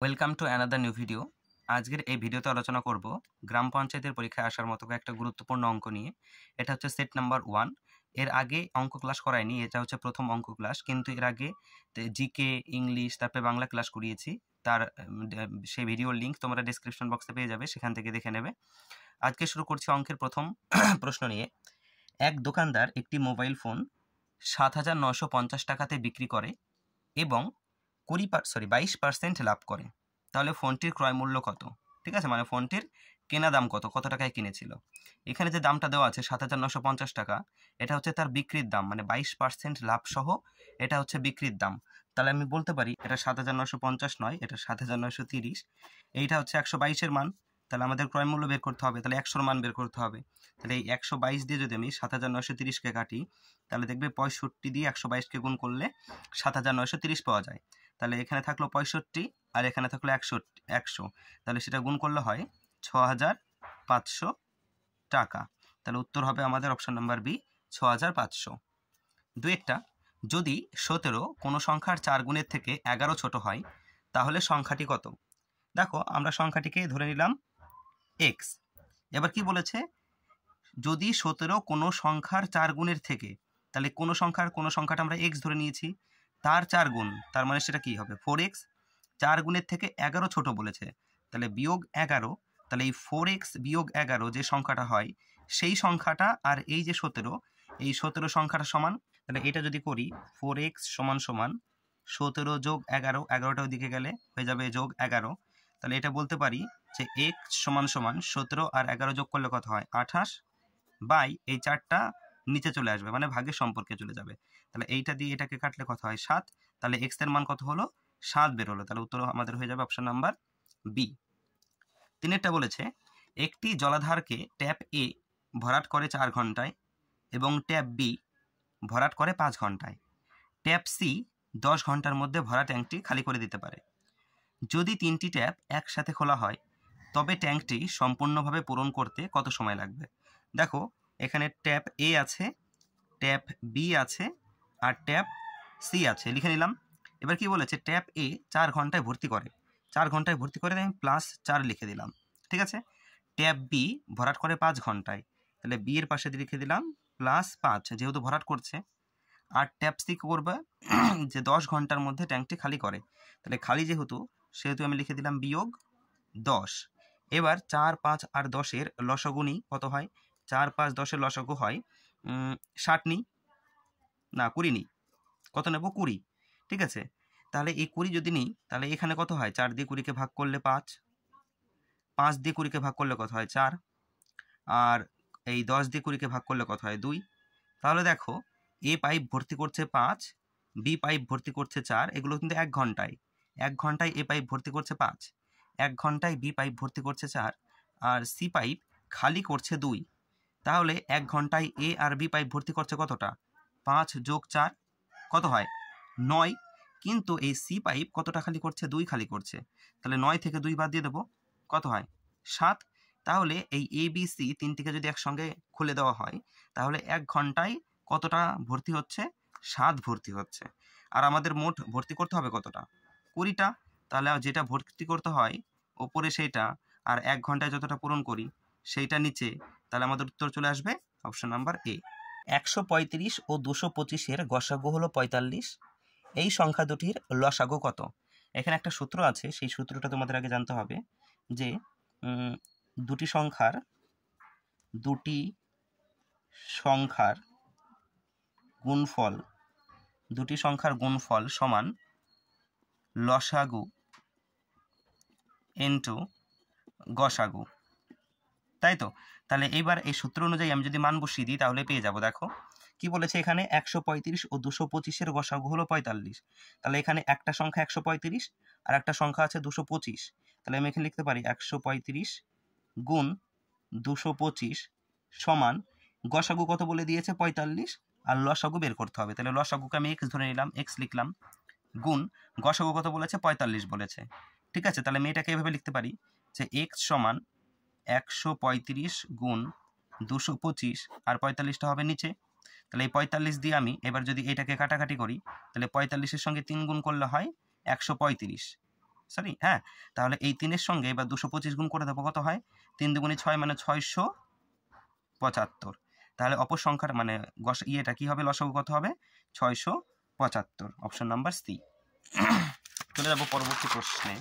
Welcome to another new video. আজকের এই ভিডিওতে আলোচনা করব গ্রাম পঞ্চায়েতের পরীক্ষায় আসার মতো একটা গুরুত্বপূর্ণ অঙ্ক নিয়ে। এটা হচ্ছে সেট নাম্বার 1। এর আগে অঙ্ক ক্লাস করায়নি, এটা হচ্ছে প্রথম অঙ্ক ক্লাস। কিন্তু এর আগে জিকে, ইংলিশ, তারপরে বাংলা ক্লাস করিয়েছি। তার সেই ভিডিওর লিঙ্ক তোমরা ডেসক্রিপশন বক্সে পেয়ে যাবে, সেখান থেকে দেখে নেবে। আজকে শুরু করছি অঙ্কের প্রথম প্রশ্ন নিয়ে। এক দোকানদার একটি মোবাইল ফোন ৭,৯৫০ টাকাতে বিক্রি করে এবং 22% লাভ করে। তাহলে ফোনটির ক্রয় মূল্য কত? ঠিক আছে, মানে ফোনটির কেনা দাম কত টাকায় কিনেছিল। এখানে যে দামটা দেওয়া আছে ৭,৯৫০ টাকা, এটা হচ্ছে তার বিক্রির দাম, মানে 22% লাভ সহ এটা হচ্ছে বিক্রির দাম। তাহলে আমি বলতে পারি এটা ৭,৯৫০ নয়, এটা ৭,৯৩০। এইটা হচ্ছে ১২২-এর মান। তাহলে আমাদের ক্রয় মূল্য বের করতে হবে, তাহলে ১০০-র মান বের করতে হবে। তাহলে এই ১২২ দিয়ে যদি আমি ৭,৯৩০কে কাটি, তাহলে দেখবে ৬৫ দিয়ে ১২২কে গুণ করলে ৭,৯৩০ পাওয়া যায়। তাহলে এখানে থাকলো ৬৫ আর এখানে থাকলো ১০০, তাহলে সেটা গুণ করলে হয় ৬,৫০০ টাকা। তাহলে উত্তর হবে আমাদের অপশন নাম্বার বি, ৬,৫০০। দুই একটা, যদি ১৭ কোনো সংখ্যার ৪ গুণের থেকে ১১ ছোট হয়, তাহলে সংখ্যাটি কত? দেখো, আমরা সংখ্যাটিকে ধরে নিলাম এক্স। এবার কি বলেছে, যদি ১৭ কোনো সংখ্যার ৪ গুণের থেকে, তাহলে কোনো সংখ্যাটা আমরা এক্স ধরে নিয়েছি, তার ৪ গুণ, তার মানে সেটা কি হবে 4x। ৪ গুণের থেকে ১১ ছোট বলেছে, তাহলে বিয়োগ ১১। তাহলে এই 4x বিয়োগ ১১ যে সংখ্যাটা হয়, সেই সংখ্যাটা আর এই যে ১৭, এই ১৭ সংখ্যাটা সমান। তাহলে এটা যদি করি 4x সমান সমান ১৭ যোগ ১১, ১১টা ওইদিকে গেলে হয়ে যাবে যোগ ১১। তাহলে এটা বলতে পারি যে x সমান সমান ১৭ আর ১১ যোগ করলে কত হয় ২৮, বাই এই 4টা নিচে চলে আসবে, মানে ভাগের সম্পর্কে চলে যাবে। তাহলে এইটা দিয়ে এটাকে কাটলে কত হয় 7। তাহলে x এর মান কত হলো 7 বের হলো। তাহলে উত্তর আমাদের হয়ে যাবে অপশন নাম্বার বি। তিনেরটা বলেছে, একটি জলাধারকে ট্যাপ এ ভরাট করে 4 ঘন্টায় এবং ট্যাপ বি ভরাট করে 5 ঘন্টায়। ট্যাপ সি 10 ঘন্টার মধ্যে ভরা ট্যাঙ্কটি খালি করে দিতে পারে। যদি 3টি ট্যাপ একসাথে খোলা হয়, তবে ট্যাঙ্কটি সম্পূর্ণভাবে পূরণ করতে কত সময় লাগবে? দেখো, এখানে ট্যাপ এ আছে, ট্যাপ বি আছে, আর ট্যাপ সি আছে, লিখে নিলাম। এবার কি বলেছে, ট্যাপ এ 4 ঘন্টায় ভর্তি করে, 4 ঘন্টায় ভর্তি করে আমি +4 লিখে দিলাম। ঠিক আছে। ট্যাপ বি ভরাট করে 5 ঘন্টায়, তাহলে বি এর পাশে দিয়ে লিখে দিলাম +5, যেহেতু ভরাট করছে। আর ট্যাপ সি করবে যে 10 ঘন্টার মধ্যে ট্যাঙ্কটি খালি করে, তাহলে খালি যেহেতু, সেহেতু আমি লিখে দিলাম বিয়োগ 10। এবার 4, 5 আর 10-এর লসাগু নিই, কত হয়? 4, 5, 10-এর লসাগু হয় 60 নিই, না 20 নিই। কত নেব? 20। ঠিক আছে। তাহলে এই 20 যদি নিই, তাহলে এখানে কত হয়? 4 দিয়ে 20-কে ভাগ করলে 5, 5 দিয়ে 20-কে ভাগ করলে কত হয় 4, আর এই 10 দিয়ে 20-কে ভাগ করলে কত হয় 2। তাহলে দেখো, এ পাইপ ভর্তি করছে 5, বি পাইপ ভর্তি করছে 4, এগুলো কিন্তু 1 ঘন্টায়। 1 ঘন্টায় এ পাইপ ভর্তি করছে 5, 1 ঘন্টায় বি পাইপ ভর্তি করছে 4, আর সি পাইপ খালি করছে 2। তাহলে 1 ঘন্টায় এ আর বি পাইপ ভর্তি করছে কতটা? 5 যোগ 4 কত হয়? 9। কিন্তু এই সি পাইপ কতটা খালি করছে? 2 খালি করছে। তাহলে 9 থেকে 2 বাদ দিয়ে দেবো, কত হয়? 7। তাহলে এই এ বি সি তিনটিকে যদি একসঙ্গে খুলে দেওয়া হয়, তাহলে 1 ঘন্টায় কতটা ভর্তি হচ্ছে? 7 ভর্তি হচ্ছে। আর আমাদের মোট ভর্তি করতে হবে কতটা? 20টা। তাহলে যেটা ভর্তি করতে হয় ওপরে সেইটা, আর 1 ঘন্টায় যতটা পূরণ করি সেইটা নিচে। তাহলে আমাদের উত্তর চলে আসবে অপশন নাম্বার এ। 135 ও 225-এর গসাগু হলো 45। এই সংখ্যা দুটির লসাগু কত? এখানে একটা সূত্র আছে, সেই সূত্রটা তোমাদের আগে জানতে হবে যে দুটি সংখ্যার গুণফল সমান লসাগু ইন্টু গসাগু, তাই তো? তাহলে এইবার এই সূত্র অনুযায়ী আমি যদি মান বসিয়ে দিই, তাহলে পেয়ে যাব। দেখো কি বলেছে এখানে, 135 ও 225-এর গসাগু হলো 45। তাহলে এখানে একটা সংখ্যা 135 আর একটা সংখ্যা আছে 225। তাহলে আমি এখানে লিখতে পারি 135 গুণ 225 সমান গসাগু কত বলে দিয়েছে? 45, আর লসাগু বের করতে হবে। তাহলে লসাগুকে আমি এক্স ধরে নিলাম, এক্স লিখলাম, গুণ গসাগু কত বলেছে? 45 বলেছে। ঠিক আছে। তাহলে আমি এটাকে এভাবে লিখতে পারি যে এক্স সমান 135 গুণ 225, আর 45টা হবে নিচে। তাহলে এই 45 দিয়ে আমি এবার যদি এটাকে কাটাকাটি করি, তাহলে 45-এর সঙ্গে 3 গুণ করলে হয় 135। সরি, হ্যাঁ, তাহলে এই 3-এর সঙ্গে এবার 225 গুণ করে দেবো, কত হয়? 3 দুগুণে 6 মানে 675। তাহলে অপর সংখ্যার মানে ইয়েটা কি হবে, লসাগু কত হবে? 675, অপশন নাম্বার সি। চলে যাবো পরবর্তী প্রশ্নে।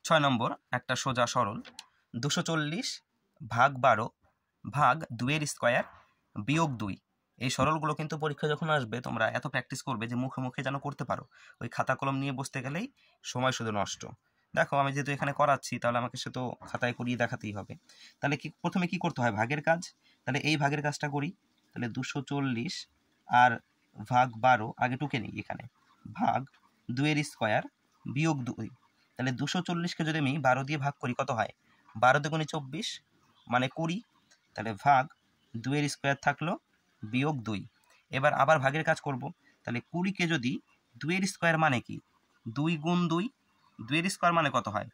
6 নম্বর একটা সোজা সরল, 240 ভাগ 12 ভাগ 2 স্কয়ার বিয়োগ 2। এই সরলগুলো কিন্তু পরীক্ষা যখন আসবে তোমরা এত প্র্যাকটিস করবে যে মুখে মুখে যেন করতে পারো, ওই খাতা কলম নিয়ে বসতে গেলেই সময় শুধু নষ্ট। দেখো আমি যেহেতু এখানে করাচ্ছি তাহলে আমাকে সে তো খাতায় করিয়ে দেখাতেই হবে। তাহলে কি প্রথমে কি করতে হয়? ভাগের কাজ। তাহলে এই ভাগের কাজটা করি। তাহলে 240 আর ভাগ 12, আগে টুকে নিই এখানে, ভাগ 2 স্কয়ার বিয়োগ 2। তাহলে 240কে যদি আমি 12 দিয়ে ভাগ করি কত হয়? 12 দুগুণে 24 মানে 20। তাহলে ভাগ 2 স্কয়ার থাকলো বিয়োগ 2। এবার আবার ভাগের কাজ করব। তাহলে 20কে যদি 2 স্কয়ার মানে কি? 2 গুণ 2। 2 স্কয়ার মানে কত হয়?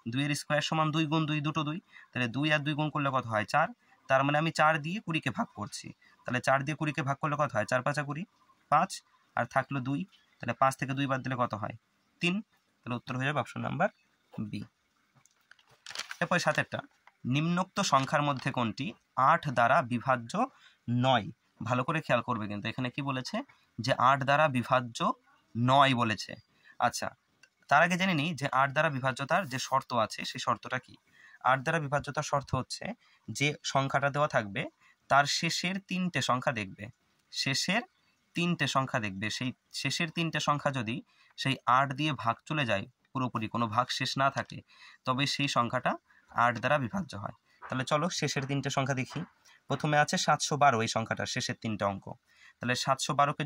2 স্কয়ার সমান 2 গুণ 2, দুটো 2। তাহলে 2 আর 2 গুণ করলে কত হয়? 4। তার মানে আমি 4 দিয়ে 20কে ভাগ করছি। তাহলে 4 দিয়ে 20কে ভাগ করলে কত হয়? 4 5 20, 5 আর থাকলো 2। তাহলে 5 থেকে 2 বাদ দিলে কত হয়? 3। তাহলে উত্তর হয়ে যাবে অপশন নাম্বার বি। এরপরে 7-টা, নিম্নোক্ত সংখ্যার মধ্যে কোনটি 8 দ্বারা বিভাজ্য নয়? ভালো করে খেয়াল করবে কিন্তু এখানে কি বলেছে, যে 8 দ্বারা বিভাজ্য নয় বলেছে। আচ্ছা, তার আগে জেনে নিই যে 8 দ্বারা বিভাজ্যতার যে শর্ত আছে সেই শর্তটা কি। 8 দ্বারা বিভাজ্যতার শর্ত হচ্ছে যে সংখ্যাটা দেওয়া থাকবে তার শেষের 3টে সংখ্যা দেখবে, শেষের 3টে সংখ্যা দেখবে। সেই শেষের 3টে সংখ্যা যদি সেই 8 দিয়ে ভাগ চলে যায়, পুরোপুরি কোনো ভাগ শেষ না থাকে, তবে সেই সংখ্যাটা 8 দ্বারা বিভাজ্য হয়। তাহলে চলো শেষের 3টে সংখ্যা দেখি। প্রথমে আছে 712, এই সংখ্যাটার শেষের 3টে অঙ্ক। তাহলে 712কে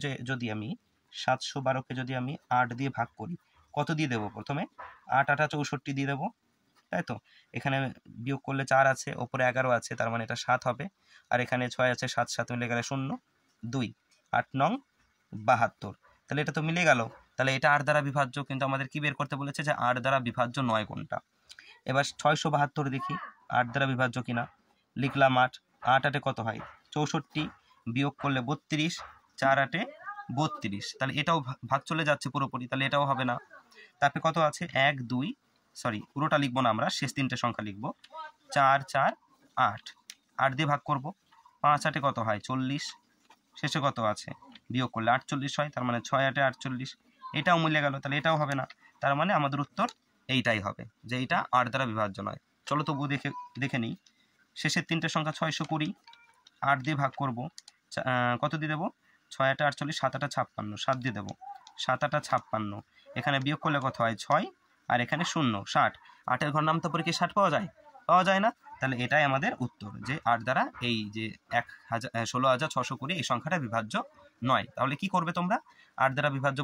যদি আমি 8 দিয়ে ভাগ করি, কত দিয়ে দেবো? প্রথমে 8 8 64 দিয়ে দেবো, তাই তো? এখানে বিয়োগ করলে 4 আছে, ওপরে 11 আছে, তার মানে এটা 7 হবে। আর এখানে 6 আছে, 7 7 মিলে গেলে 0 2, 8 9 72। তাহলে এটা তো মিলে গেল। তাহলে এটা 8 দ্বারা বিভাজ্য, কিন্তু আমাদের কি বের করতে বলেছে যে 8 দ্বারা বিভাজ্য নয় কোনটা। এবার 672 দেখি 8 দ্বারা বিভাজ্য কিনা। লিখলাম 8, 8 8 কত হয়? 64, বিয়োগ করলে 32, 4 8 32। তাহলে এটাও ভাগ চলে যাচ্ছে পুরোপুরি, তাহলে এটাও হবে না। তারপরে কত আছে? 1 2, সরি পুরোটা লিখবো না, আমরা শেষ 3টে সংখ্যা লিখবো। 4 4 8, 8 দিয়ে ভাগ করব। 5 8 কত হয়? 40। শেষে কত আছে? বিয়োগ করলে 48 হয়, তার মানে 6 8 48। এটাও মিলে গেল, তাহলে এটাও হবে না। তার মানে আমাদের উত্তর এইটাই হবে, যে এইটা 8 দ্বারা বিভাজ্য নয়। চলো তবুও দেখে নিই। শেষের 3টে সংখ্যা 620, 8 দিয়ে ভাগ করব। কত দিয়ে দেবো? 6 8 48, 7 8 56, 7 দিয়ে দেবো। 7 8 56, এখানে বিয়োগ করলে কত হয়? 6 আর এখানে 0 60। 8-এর ঘর নামতে পরে কি 60 পাওয়া যায়? পাওয়া যায় না। তাহলে এটাই আমাদের উত্তর, যে 8 দ্বারা এই যে 16,620 এই সংখ্যাটা বিভাজ্য নয়। তাহলে কি করবে তোমরা? 8 দ্বারা বিভাজ্য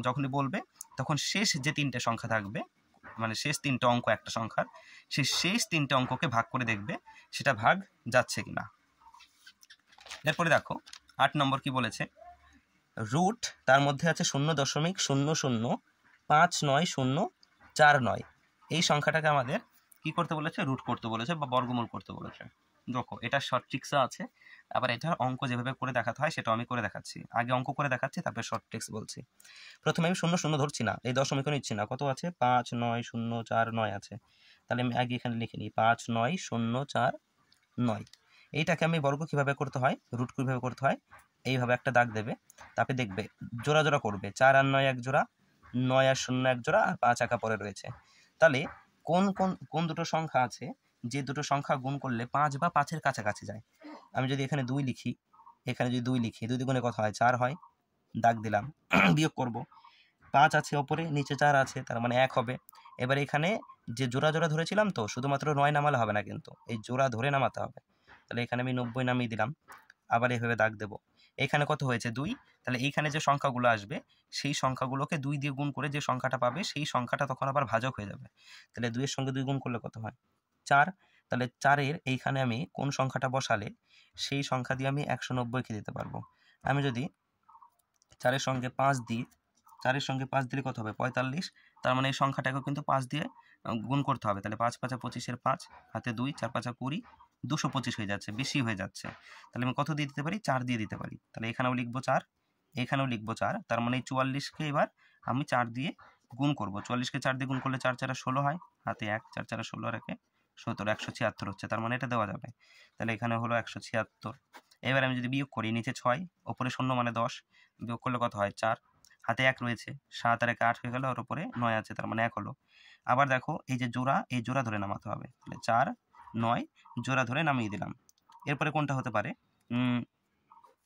যখনই বলবে তখন শেষ যে 3টে সংখ্যা থাকবে, মানে শেষ 3টে অঙ্ক একটা সংখ্যার, সেই শেষ 3টে অঙ্ককে ভাগ করে দেখবে সেটা ভাগ যাচ্ছে কিনা। এরপরে দেখো 8 নম্বর কি বলেছে, রুট তার মধ্যে আছে 0.00590449। এই সংখ্যাটাকে আমাদের কি করতে বলেছে? রুট করতে বলেছে বা বর্গমূল করতে বলেছে। দেখো এটা শর্ট ট্রিক্সও আছে, আবার এটার অঙ্ক যেভাবে করে দেখাতে হয় সেটাও আমি করে দেখাচ্ছি। আগে অঙ্ক করে দেখাচ্ছি, তারপরে শর্ট ট্রিক্স বলছি। প্রথমে আমি 0 0 ধরছি না, এই দশমিকও নিচ্ছি না। কত আছে? 5 9 0 4 9 আছে। তাহলে আমি আগে এখানে লিখে নিই 5 9 0 4 9। এইটাকে আমি বর্গ কিভাবে করতে হয়, রুট কিভাবে করতে হয়, এইভাবে একটা দাগ দেবে। তারপরে দেখবে জোড়া জোড়া করবে, 4 আর 9 এক জোড়া, 9 আর 0 এক জোড়া, আর 5 একা পরে রয়েছে। তাহলে কোন কোন কোন দুটো সংখ্যা আছে যে দুটো সংখ্যা গুণ করলে 5 বা 5-এর কাছাকাছি যায়? আমি যদি এখানে 2 লিখি, এখানে যদি 2 লিখি, 2 দ্বিগুণে কত হয়? 4 হয়, দাগ দিলাম। বিয়োগ করব, 5 আছে ওপরে, নিচে 4 আছে, তার মানে 1 হবে। এবার এখানে যে জোড়া জোড়া ধরেছিলাম তো, শুধুমাত্র 9 নামালে হবে না, কিন্তু এই জোড়া ধরে নামাতে হবে। তাহলে এখানে আমি 90 নামিয়ে দিলাম, আবার এইভাবে দাগ দেবো। এখানে কত হয়েছে? 2। তাহলে এইখানে যে সংখ্যাগুলো আসবে সেই সংখ্যাগুলোকে 2 দিয়ে গুণ করে যে সংখ্যাটা পাবে সেই সংখ্যাটা তখন আবার ভাজক হয়ে যাবে। তাহলে 2 এর সঙ্গে 2 গুণ করলে কত হয়? 4। তাহলে 4-এর এইখানে আমি কোন সংখ্যাটা বসালে সেই সংখ্যা দিয়ে আমি 190কে দিতে পারবো। আমি যদি 4-এর সঙ্গে 5 দিই, 4-এর সঙ্গে 5 দিলে কত হবে? 45। তার মানে এই সংখ্যাটাকেও কিন্তু 5 দিয়ে গুণ করতে হবে। তাহলে 5 5 25-এর 5, হাতে 2, 4 5 20, 225 হয়ে যাচ্ছে, বেশি হয়ে যাচ্ছে। তাহলে আমি কত দিয়ে দিতে পারি? 4 দিয়ে দিতে পারি। তাহলে এখানেও লিখবো 4, এখানেও লিখবো 4, তার মানে এই 44কে এবার আমি 4 দিয়ে গুণ করব। 44কে 4 দিয়ে গুণ করলে 4 4 16 হয়, হাতে 1, 4 4 16 আর 1 17, 176 হচ্ছে, তার মানে এটা দেওয়া যাবে। তাহলে এখানে হলো 176। এবার আমি যদি বিয়োগ করি, নিচে 6, ওপরে 0 মানে 10, বিয়োগ করলে কত হয় 4, হাতে 1 রয়েছে, 7 আর 1 8 হয়ে গেল, ওর উপরে 9 আছে, তার মানে 1 হলো। আবার দেখো এই যে জোড়া, এই জোড়া ধরে নামাতে হবে, তাহলে 4 9 জোড়া ধরে নামিয়ে দিলাম। এরপরে কোনটা হতে পারে,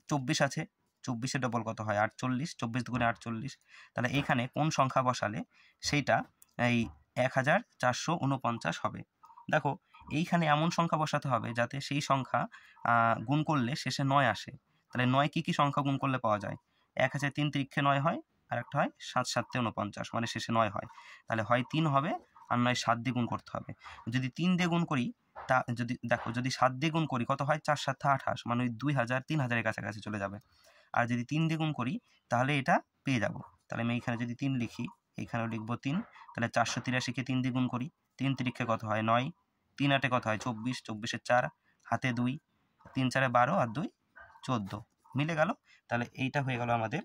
24 আছে, 24-এর ডবল কত হয় 48, 24 দুগুণে 48, তাহলে এইখানে কোন সংখ্যা বসালে সেইটা এই 1449 হবে। দেখো এইখানে এমন সংখ্যা বসাতে হবে যাতে সেই সংখ্যা গুণ করলে শেষে 9 আসে। তাহলে 9 কি সংখ্যা গুণ করলে পাওয়া যায়, 1 আছে 3 তিরিক্ষে 9 হয়, আর একটা হয় 7 7 49, মানে শেষে 9 হয়। তাহলে হয় 3 হবে, আর নয় 7 দিয়ে গুণ করতে হবে। যদি 3 দিয়ে গুণ করি, তা যদি দেখো যদি 7 দিয়ে গুণ করি কত হয় 4 7 28, মানে ওই 2000 3000-এর কাছাকাছি চলে যাবে। আর যদি 3 দিয়ে গুণ করি তাহলে এটা পেয়ে যাব। তাহলে আমি এইখানে যদি 3 লিখি, এইখানেও লিখবো 3, তাহলে 483-কে 3 দিয়ে গুণ করি, 3 তিরিক্ষে কত হয় 9, 3 8-এ কত হয় 24, 24-এর 4, হাতে 2, 3 4-এ 12 আর 2 14, মিলে গেল। তাহলে এইটা হয়ে গেল আমাদের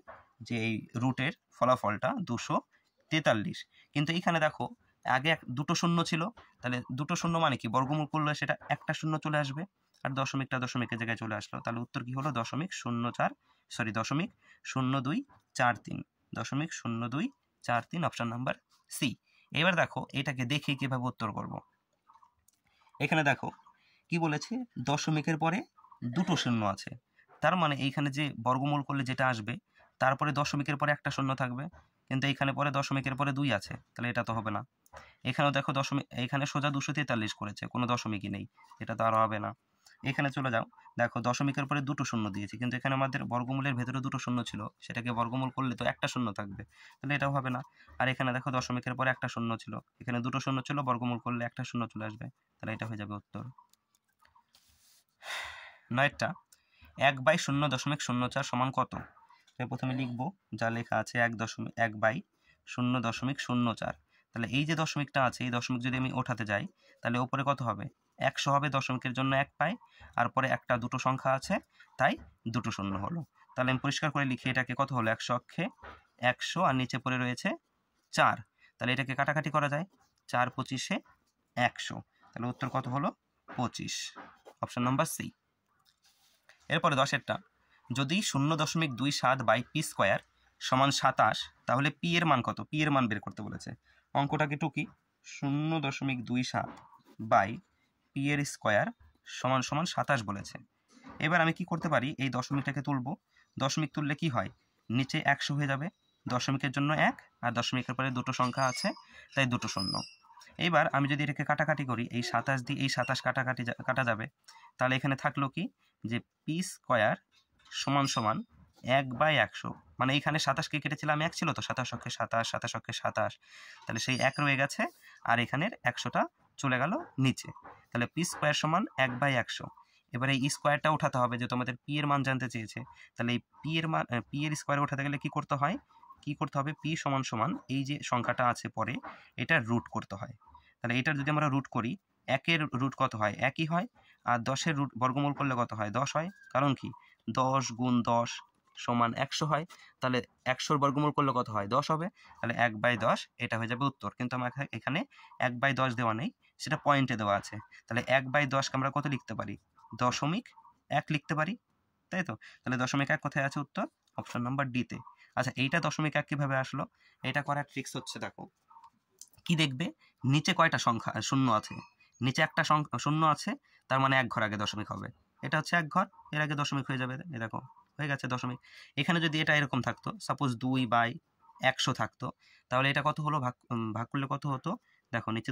যে এই রুটের ফলাফলটা 243। কিন্তু এইখানে দেখো আগে দুটো শূন্য ছিল, তাহলে দুটো শূন্য মানে কি, বর্গমূল করলে সেটা একটা শূন্য চলে আসবে, আর দশমিকটা দশমিকের জায়গায় চলে আসলো। তাহলে উত্তর কি হলো 0.0243, অপশন নাম্বার সি। এবার দেখো এটাকে দেখে কিভাবে উত্তর করব। এখানে দেখো কি বলেছে, দশমিকের পরে দুটো শূন্য আছে, তার মানে এইখানে যে বর্গমূল করলে যেটা আসবে তারপরে দশমিকের পরে একটা শূন্য থাকবে, কিন্তু এইখানে পরে দশমিকের পরে 2 আছে, তাহলে এটা তো হবে না। এখানেও দেখো দশমিক, এখানে সোজা 243 করেছে, কোনো দশমিকই নেই, এটা তো আর হবে না। এখানে চলে যাও, দেখো দশমিকের পরে দুটো শূন্য দিয়েছি, কিন্তু এখানে আমাদের বর্গমূলের ভেতরে দুটো শূন্য ছিল, সেটাকে বর্গমূল করলে তো একটা শূন্য থাকবে, তাহলে এটাও হবে না। আর এখানে দেখো দশমিকের পরে একটা শূন্য ছিল, এখানে দুটো শূন্য ছিল, বর্গমূল করলে একটা শূন্য চলে আসবে, তাহলে এটা হয়ে যাবে উত্তর। 9টা 1/0.04 সমান কত? প্রথমে লিখবো যা লেখা আছে 1/0.04। তাহলে এই যে দশমিকটা আছে, এই দশমিক যদি আমি ওঠাতে যাই তাহলে উপরে কত হবে 100 হবে, দশমিকের জন্য 1 পাই, আর পরে একটা দুটো সংখ্যা আছে তাই দুটো শূন্য হলো। তাহলে আমি পরিষ্কার করে লিখি, এটাকে কত হলো 100 অক্ষে 100, আর নিচে পড়ে রয়েছে 4, তাহলে এটাকে কাটাকাটি করা যায়, 4 25-এ 100, তাহলে উত্তর কত হলো 25, অপশন নাম্বার সি। এরপরে 10-এরটা, যদি 0.27 বাই পি স্কোয়ার সমান 27, তাহলে পি এর মান কত? পি এর মান বের করতে বলেছে। অঙ্কটাকে টুকি, 0.27 বাই পি এর স্কোয়ার সমান 27 বলেছে। এবার আমি কি করতে পারি, এই দশমিকটাকে তুলবো, দশমিক তুললে কি হয়, নিচে 100 হয়ে যাবে, দশমিকের জন্য 1, আর দশমিকের পরে দুটো সংখ্যা আছে তাই দুটো শূন্য। এবার আমি যদি এটাকে কাটাকাটি করি, এই 27 দিয়ে এই 27 কাটা যাবে, তাহলে এখানে থাকলো কি যে পি স্কোয়ার সমান সমান 1/100, মানে এইখানে 27কে কেটেছিলাম 1 ছিল তো, 27 অক্ষে 27, 27 অক্ষে 27, তাহলে সেই 1 রয়ে গেছে, আর এখানের 100টা চলে গেল নিচে, তাহলে পি স্কোয়ার সমান 1/100। এবার এই স্কোয়ারটা উঠাতে হবে, যে তোমাদের পি এর মান জানতে চেয়েছে, তাহলে এই পি এর মান, পি এর স্কোয়ার উঠাতে গেলে কি করতে হবে, পি সমান সমান এই যে সংখ্যাটা আছে পরে এটা রুট করতে হয়। তাহলে এটার যদি আমরা রুট করি, 1-এর রুট কত হয় 1ই হয়, আর 10-এর রুট বর্গমূল করলে কত হয় 10 হয়, কারণ কি 10 গুণ 10 সমান 100 হয়, তাহলে 100-র বর্গমূল করলে কত হয় 10 হবে, তাহলে 1/10 এটা হয়ে যাবে উত্তর। কিন্তু আমার এখানে 1/10 দেওয়া নেই, সেটা পয়েন্টে দেওয়া আছে, তাহলে 1/10কে আমরা কত লিখতে পারি, 0.1 লিখতে পারি, তাই তো। তাহলে 0.1 কোথায় আছে, উত্তর অপশন নাম্বার ডিতে। আচ্ছা, এইটা 0.1 কিভাবে আসলো, এটা করার ট্রিক্স হচ্ছে, দেখো কি দেখবে, নিচে কয়টা সংখ্যা শূন্য আছে, নিচে একটা শূন্য আছে, তার মানে 1 ঘর আগে দশমিক হবে, এটা হচ্ছে 1 ঘর, এর আগে দশমিক হয়ে যাবে, এরকম হয়ে গেছে দশমিক। এখানে যদি এটা এরকম থাকতো, সাপোজ 2/100 থাকতো, তাহলে এটা কত হলো, ভাগ করলে কত হতো, দেখো নিচে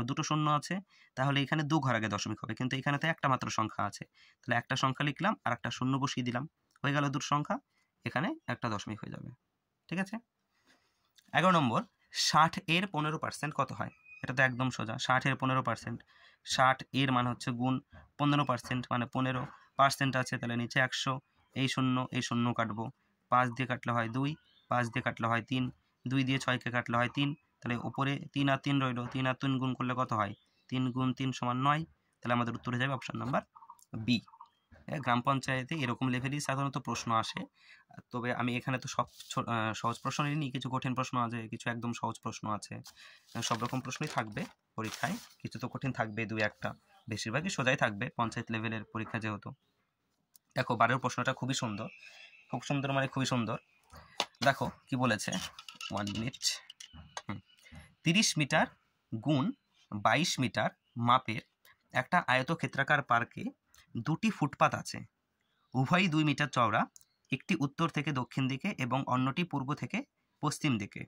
দুটো শূন্য আছে, তাহলে এখানে 2 ঘর আগে দশমিক হবে, কিন্তু এখানে তো একটা মাত্র সংখ্যা আছে, তাহলে একটা সংখ্যা লিখলাম আর একটা শূন্য বসিয়ে দিলাম, হয়ে গেল দুটো সংখ্যা, এখানে একটা দশমিক হয়ে যাবে, ঠিক আছে। 11 নম্বর, 60-এর 15% কত হয়? এটা তো একদম সোজা, 60-এর 15%, 60 এর মান হচ্ছে গুণ 15%, মানে 15% আছে, তাহলে নিচে 100, এই শূন্য কাটবো, 5 দিয়ে কাটলে হয় 2, 5 দিয়ে কাটলে হয় 3, 2 দিয়ে 6কে কাটলে হয় 3, তাহলে উপরে 3 আর 3 রইল, 3 আর 3 গুণ করলে কত হয়, 3 গুণ 3 সমান 9, তাহলে আমাদের উত্তর হয়ে যাবে অপশন নাম্বার বি। গ্রাম পঞ্চায়েতে এরকম লেভেলই সাধারণত প্রশ্ন আসে। তবে আমি এখানে তো সব সহজ প্রশ্ন নিই, কিছু কঠিন প্রশ্ন আছে, কিছু একদম সহজ প্রশ্ন আছে। সব রকম প্রশ্নই থাকবে পরীক্ষায়, কিছু তো কঠিন থাকবে দুই একটা, বেশিরভাগই সোজাই থাকবে পঞ্চায়েত লেভেলের পরীক্ষা যেহেতু। দেখো 12 প্রশ্নটা খুবই সুন্দর, খুব সুন্দর মানে খুবই সুন্দর। দেখো কি বলেছে, 1 মিনিট। 30 মিটার গুণ 22 মিটার মাপের একটা আয়তক্ষেত্রাকার পার্কে দুটি ফুটপাত আছে, উভয়ই 2 মিটার চওড়া, একটি উত্তর থেকে দক্ষিণ দিকে এবং অন্যটি পূর্ব থেকে পশ্চিম দিকে।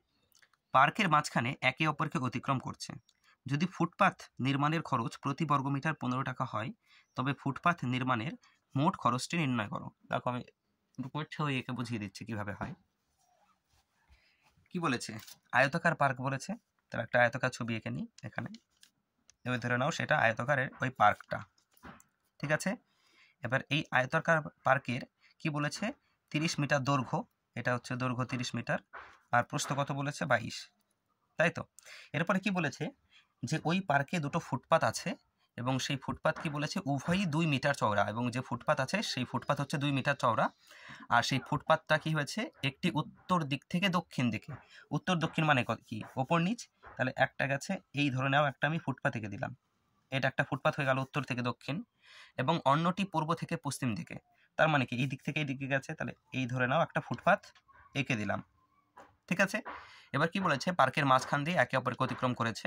পার্কের মাঝখানে একে অপরকে অতিক্রম করছে। যদি ফুটপাত নির্মাণের খরচ প্রতি বর্গমিটার 15 টাকা হয়, তবে ফুটপাত নির্মাণের মোট খরচটি নির্ণয় করো। দেখো আমি একে বুঝিয়ে দিচ্ছি কিভাবে হয়। কি বলেছে, আয়তাকার পার্ক বলেছে, তার একটা আয়তাকার ছবি এঁকে নিই এখানে, এবার ধরে নাও সেটা আয়তাকারের ওই পার্কটা, ঠিক আছে। এবার এই আয়তাকার পার্কের কি বলেছে, 30 মিটার দৈর্ঘ্য, এটা হচ্ছে দৈর্ঘ্য 30 মিটার, আর প্রস্থ কত বলেছে 22, তাই তো। এরপরে কি বলেছে যে ওই পার্কে দুটো ফুটপাত আছে এবং সেই ফুটপাত কি বলেছে উভয়ই 2 মিটার চওড়া, এবং যে ফুটপাত আছে সেই ফুটপাত হচ্ছে 2 মিটার চওড়া, আর সেই ফুটপাতটা কি হয়েছে একটি উত্তর দিক থেকে দক্ষিণ দিকে। উত্তর দক্ষিণ মানে কি, ওপর নিচ, তাহলে একটা গেছে এই ধরে নাও, একটা আমি ফুটপাত এঁকে দিলাম, এটা একটা ফুটপাত হয়ে গেল উত্তর থেকে দক্ষিণ, এবং অন্যটি পূর্ব থেকে পশ্চিম দিকে, তার মানে কি এই দিক থেকে এই দিকে গেছে, তাহলে এই ধরে নাও একটা ফুটপাত এঁকে দিলাম, ঠিক আছে। এবার কি বলেছে, পার্কের মাঝখান দিয়ে একে অপরকে অতিক্রম করেছে।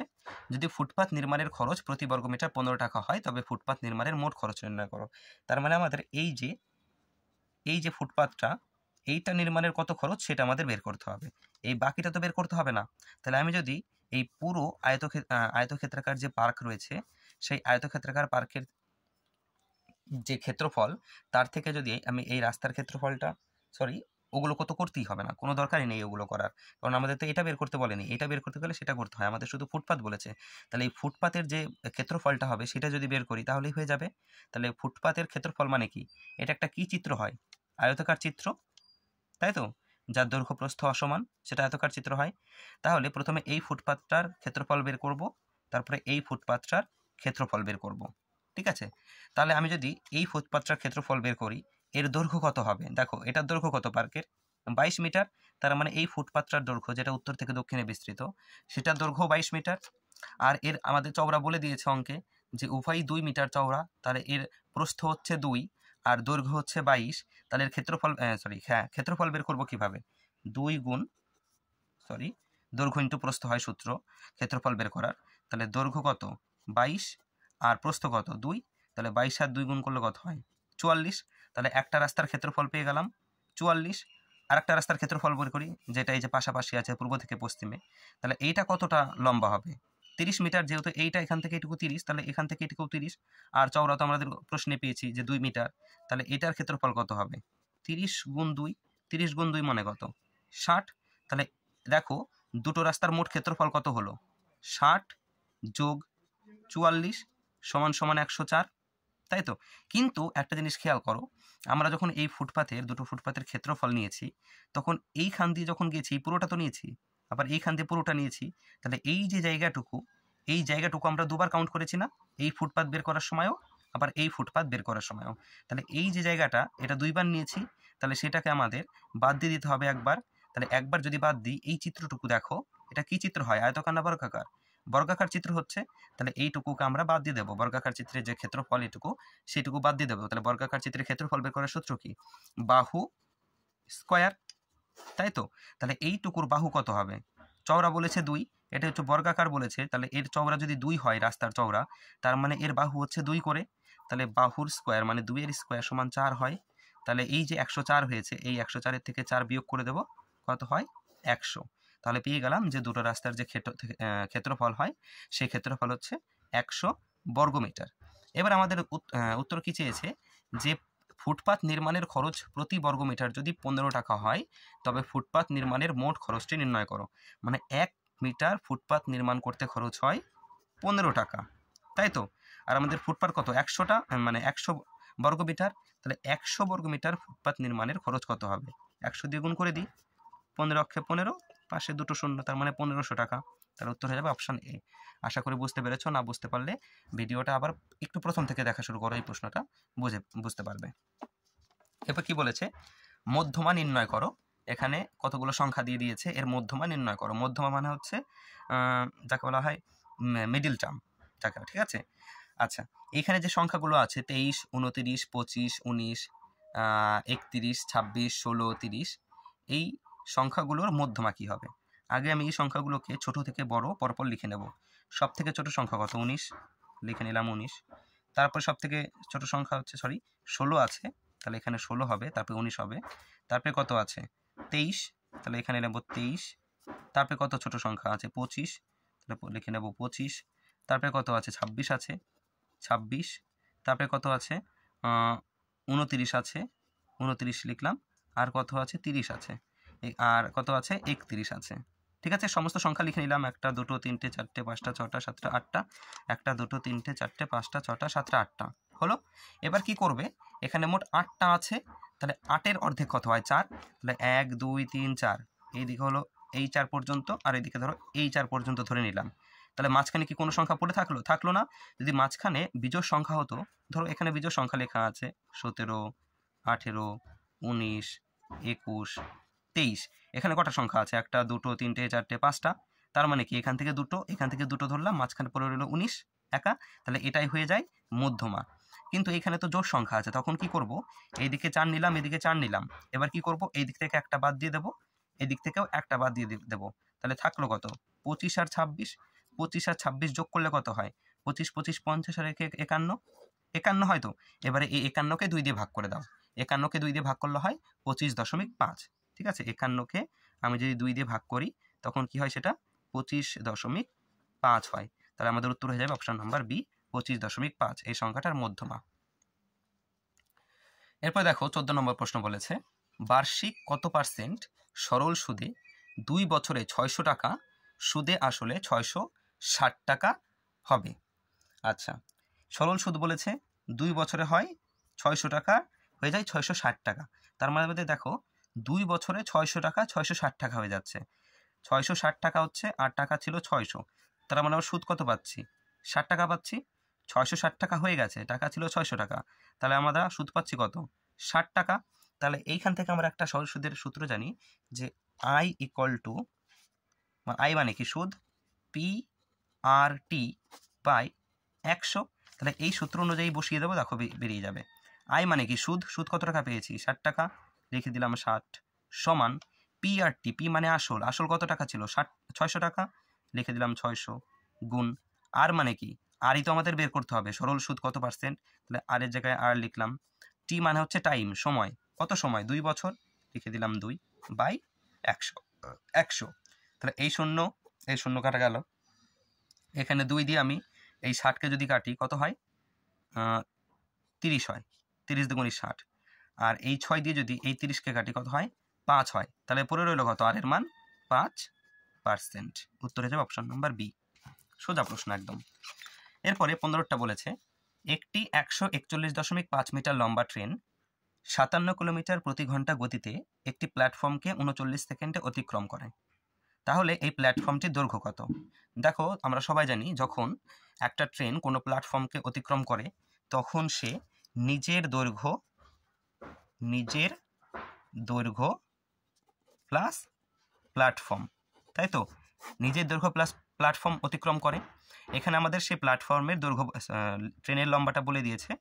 যদি ফুটপাত নির্মাণের খরচ প্রতি বর্গমিটার 15 টাকা হয়, তবে ফুটপাত নির্মাণের মোট খরচ নির্ণয় করো। তার মানে আমাদের এই যে ফুটপাতটা, এইটা নির্মাণের কত খরচ সেটা আমাদের বের করতে হবে, এই বাকিটা তো বের করতে হবে না। তাহলে আমি যদি এই পুরো আয়তক্ষেত্রাকার যে পার্ক রয়েছে, সেই আয়তক্ষেত্রাকার পার্কের যে ক্ষেত্রফল, তার থেকে যদি আমি এই রাস্তার ক্ষেত্রফলটা, সরি ওগুলো কত করতেই হবে না, কোনো দরকারই নেই ওগুলো করার, কারণ আমাদের তো এটা বের করতে বলেনি, এটা বের করতে গেলে সেটা করতে হয়, আমাদের শুধু ফুটপাত বলেছে। তাহলে এই ফুটপাতের যে ক্ষেত্রফলটা হবে সেটা যদি বের করি তাহলেই হয়ে যাবে। তাহলে ফুটপাতের ক্ষেত্রফল মানে কি, এটা একটা কি চিত্র হয়, আয়তাকার চিত্র, তাই তো, যার দৈর্ঘ্য প্রস্থ অসমান, সেটা আয়তাকার চিত্র হয়। তাহলে প্রথমে এই ফুটপাতটার ক্ষেত্রফল বের করব, তারপরে এই ফুটপাতটার ক্ষেত্রফল বের করব, ঠিক আছে। তাহলে আমি যদি এই ফুটপাতটার ক্ষেত্রফল বের করি, এর দৈর্ঘ্য কত হবে, দেখো এটার দৈর্ঘ্য কত পার্কের 22 মিটার, তার মানে এই ফুটপাতটার দৈর্ঘ্য যেটা উত্তর থেকে দক্ষিণে বিস্তৃত, সেটার দৈর্ঘ্য 22 মিটার। আর এর আমাদের চওড়া বলে দিয়েছে অঙ্কে যে উভয়ই 2 মিটার চওড়া, তাহলে এর প্রস্থ হচ্ছে 2 আর দৈর্ঘ্য হচ্ছে 22, তাহলে এর ক্ষেত্রফল ক্ষেত্রফল বের করবো কিভাবে, 2 গুণ দৈর্ঘ্য ইন্টু প্রস্থ হয় সূত্র ক্ষেত্রফল বের করার। তাহলে দৈর্ঘ্য কত 22 আর প্রস্থ কত 2, তাহলে 22 আর 2 গুণ করলে কত হয় 44। তাহলে একটা রাস্তার ক্ষেত্রফল পেয়ে গেলাম 44। আর একটা রাস্তার ক্ষেত্রফল বের করি, যেটা এই যে পাশাপাশি আছে পূর্ব থেকে পশ্চিমে, তাহলে এইটা কতটা লম্বা হবে 30 মিটার, যেহেতু এইটা এখান থেকে এটুকু 30, তাহলে এখান থেকে এটুকু 30, আর চওড়া তো আমাদের প্রশ্নে পেয়েছি যে 2 মিটার, তাহলে এটার ক্ষেত্রফল কত হবে 30 গুণ 2, 30 গুণ 2 মানে কত 60। তাহলে দেখো দুটো রাস্তার মোট ক্ষেত্রফল কত হলো 60 যোগ 44 সমান সমান 104, তাই তো। কিন্তু একটা জিনিস খেয়াল করো, আমরা যখন এই দুটো ফুটপাতের ক্ষেত্রফল নিয়েছি, তখন এইখান দিয়ে যখন গেছি পুরোটা তো নিয়েছি, আবার এইখান দিয়ে পুরোটা নিয়েছি, তাহলে এই যে জায়গাটুকু আমরা দুবার কাউন্ট করেছি না, এই ফুটপাত বের করার সময়ও আবার এই ফুটপাত বের করার সময়ও। তাহলে এই যে জায়গাটা এটা দুইবার নিয়েছি, তাহলে সেটাকে আমাদের বাদ দিয়ে দিতে হবে একবার। তাহলে একবার যদি বাদ দিই, এই চিত্রটুকু দেখো, এটা কি চিত্র হয়, আয়তাকার না বর্গাকার, বর্গাকার চিত্র হচ্ছে। তাহলে এইটুকুকে আমরা বাদ দিয়ে দেবো, বর্গাকার চিত্রের যে ক্ষেত্রফল এটুকু সেটুকু বাদ দিয়ে দেবো। তাহলে বর্গাকার চিত্রের ক্ষেত্রফল বের করার সূত্র কি, বাহু স্কয়ার, তাই তো। তাহলে এইটুকুর বাহু কত হবে, চওড়া বলেছে 2, এটা হচ্ছে বর্গাকার বলেছে, তাহলে এর চওড়া যদি 2 হয় রাস্তার চওড়া, তার মানে এর বাহু হচ্ছে 2 করে, তাহলে বাহুর স্কয়ার মানে 2 এর স্কয়ার সমান 4 হয়। তাহলে এই যে 104 হয়েছে, এই 104 থেকে 4 বিয়োগ করে দেব, কত হয় 100। তাহলে পেয়ে গেলাম যে দুটো রাস্তার যে ক্ষেত্রফল হয় সেই ক্ষেত্রফল হচ্ছে 100 বর্গমিটার। এবার আমাদের উত্তর কি চেয়েছে, যে ফুটপাত নির্মাণের খরচ প্রতি বর্গমিটার যদি 15 টাকা হয়, তবে ফুটপাত নির্মাণের মোট খরচটি নির্ণয় করো। মানে 1 মিটার ফুটপাত নির্মাণ করতে খরচ হয় 15 টাকা, তাই তো। আর আমাদের ফুটপাত কত 100টা, মানে 100 বর্গমিটার, তাহলে 100 বর্গমিটার ফুটপাত নির্মাণের খরচ কত হবে, 100 দিয়ে গুণ করে দিই, 15 অক্ষে 15, পাশে দুটো শূন্য, তার মানে 1500 টাকা। তার উত্তর হয়ে যাবে অপশান এ। আশা করি বুঝতে পেরেছো। না বুঝতে পারলে ভিডিওটা আবার একটু প্রথম থেকে দেখা শুরু করো, এই প্রশ্নটা বুঝতে পারবে। এরপর কি বলেছে, মধ্যমা নির্ণয় করো। এখানে কতগুলো সংখ্যা দিয়ে দিয়েছে, এর মধ্যমা নির্ণয় করো। মধ্যমা মানে হচ্ছে যাকে বলা হয় মিডিল টার্ম যাকে, ঠিক আছে। আচ্ছা, এইখানে যে সংখ্যাগুলো আছে 23, 29, 25, 19, 31, 26, 16, 30, এই সংখ্যাগুলোর মধ্যমা কি হবে? আগে আমি এই সংখ্যাগুলোকে ছোট থেকে বড় পরপর লিখে নেব। সব থেকে ছোট সংখ্যা কত? 19, লিখে নিলাম 19। তারপর সব থেকে ছোট সংখ্যা হচ্ছে 16 আছে, তাহলে এখানে 16 হবে, তারপরে 19 হবে। তারপরে কত আছে? 23, তাহলে এখানে নেব 23। তারপরে কত ছোট সংখ্যা আছে? 25, তাহলে লিখে নেব 25। তারপরে কত আছে? 26 আছে, 26। তারপরে কত আছে? 29 আছে, 29 লিখলাম। আর কত আছে? 30 আছে। আর কত আছে? 31 আছে। ঠিক আছে, সমস্ত সংখ্যা লিখে নিলাম। 1, 2, 3, 4, 5, 6, 7, 8টা। 1, 2, 3, 4, 5, 6, 7, 8টা হলো। এবার কি করবে? এখানে মোট 8টা আছে, তাহলে 8-এর অর্ধেক কত হয়? 4। তাহলে 1, 2, 3, 4, এইদিকে হলো এই 4 পর্যন্ত, আর এইদিকে ধরো এই 4 পর্যন্ত ধরে নিলাম। তাহলে মাঝখানে কি কোনো সংখ্যা পড়ে থাকলো না? যদি মাঝখানে বিজোড় সংখ্যা হতো, ধরো এখানে বিজোড় সংখ্যা লেখা আছে 17, 18, 19, 21, 23। এখানে কটা সংখ্যা আছে? 1, 2, 3, 4, 5টা। তার মানে কি এখান থেকে দুটো ধরলাম, মাঝখানে পড়ে রইল 19 একা, তাহলে এটাই হয়ে যায় মধ্যমা। কিন্তু এখানে তো জোড় সংখ্যা আছে, তখন কি করব? এইদিকে 4 নিলাম, এদিকে 4 নিলাম। এবার কি করব? এই দিক থেকে একটা বাদ দিয়ে দেবো, এদিক থেকেও একটা বাদ দিয়ে দেবো। তাহলে থাকলো কত? 25 আর 26। 25 আর 26 যোগ করলে কত হয়? 25, 25, 50 আর 51, 51 হয় তো। এবারে এই 51কে 2 দিয়ে ভাগ করে দাও। 51কে 2 দিয়ে ভাগ করলে হয় 25.5। ঠিক আছে, 51কে আমি যদি 2 দিয়ে ভাগ করি তখন কি হয়? সেটা 25.5 হয়। তাহলে আমাদের উত্তর হয়ে যাবে অপশন নাম্বার বি, 25.5, এই সংখ্যাটার মধ্যমা। এরপর দেখো 14 নম্বর প্রশ্ন বলেছে, বার্ষিক কত পার্সেন্ট সরল সুদে 2 বছরে 600 টাকা সুদে আসলে 660 টাকা হবে? আচ্ছা, সরল সুদ বলেছে 2 বছরে হয় 600 টাকা, হয়ে যায় 660 টাকা। তার মানে আমাদের দেখো 2 বছরে 600 টাকা 660 টাকা হয়ে যাচ্ছে। 660 টাকা হচ্ছে, আর টাকা ছিল 600, তার মানে আমরা সুদ কত পাচ্ছি? 60 টাকা পাচ্ছি। 660 টাকা হয়ে গেছে, টাকা ছিল 600 টাকা, তাহলে আমরা সুদ পাচ্ছি কত? 60 টাকা। তাহলে এইখান থেকে আমরা একটা সরল সুদের সূত্র জানি যে আই ইকুয়াল টু, আই মানে কি? সুদ, পি আর টি বাই 100। তাহলে এই সূত্র অনুযায়ী বসিয়ে দেবো, দেখো বেরিয়ে যাবে। আই মানে কি? সুদ, সুদ কত টাকা পেয়েছি? 60 টাকা, লিখে দিলাম 60, সমান পি আর টি, পি মানে আসল, আসল কত টাকা ছিল? 600 টাকা, লিখে দিলাম 600, গুণ আর মানে কি? আরই তো আমাদের বের করতে হবে, সরল সুদ কত পার্সেন্ট, তাহলে আর এর জায়গায় আর লিখলাম। টি মানে হচ্ছে টাইম, সময়, কত সময়? 2 বছর, লিখে দিলাম 2 বাই 100। তাহলে এই শূন্য কাটা গেল। এখানে 2 দিয়ে আমি এই 60কে যদি কাটি কত হয়? 30 হয়, 30 দুগুণে 60। আর এই 6 দিয়ে যদি এই 30কে কাটি কত হয়? 5 হয়। তাহলে পরে রইল কত? আর এর মান 5%। উত্তর হয়ে যাবে অপশন নাম্বার বি। সোজা প্রশ্ন একদম। এরপরে 15টা বলেছে, একটি 141.5 মিটার লম্বা ট্রেন 57 কিলোমিটার প্রতি ঘন্টা গতিতে একটি প্ল্যাটফর্মকে 39 সেকেন্ডে অতিক্রম করে। তাহলে এই প্ল্যাটফর্মটির দৈর্ঘ্য কত? দেখো, আমরা সবাই জানি যখন একটা ট্রেন কোনো প্ল্যাটফর্মকে অতিক্রম করে তখন সে নিজের দৈর্ঘ্য প্লাস প্ল্যাটফর্ম, তাই তো? নিজের দৈর্ঘ্য প্লাস প্ল্যাটফর্ম অতিক্রম করে। এখানে আমাদের সেই প্ল্যাটফর্মের দৈর্ঘ্য, ট্রেনের লম্বাটা বলে দিয়েছে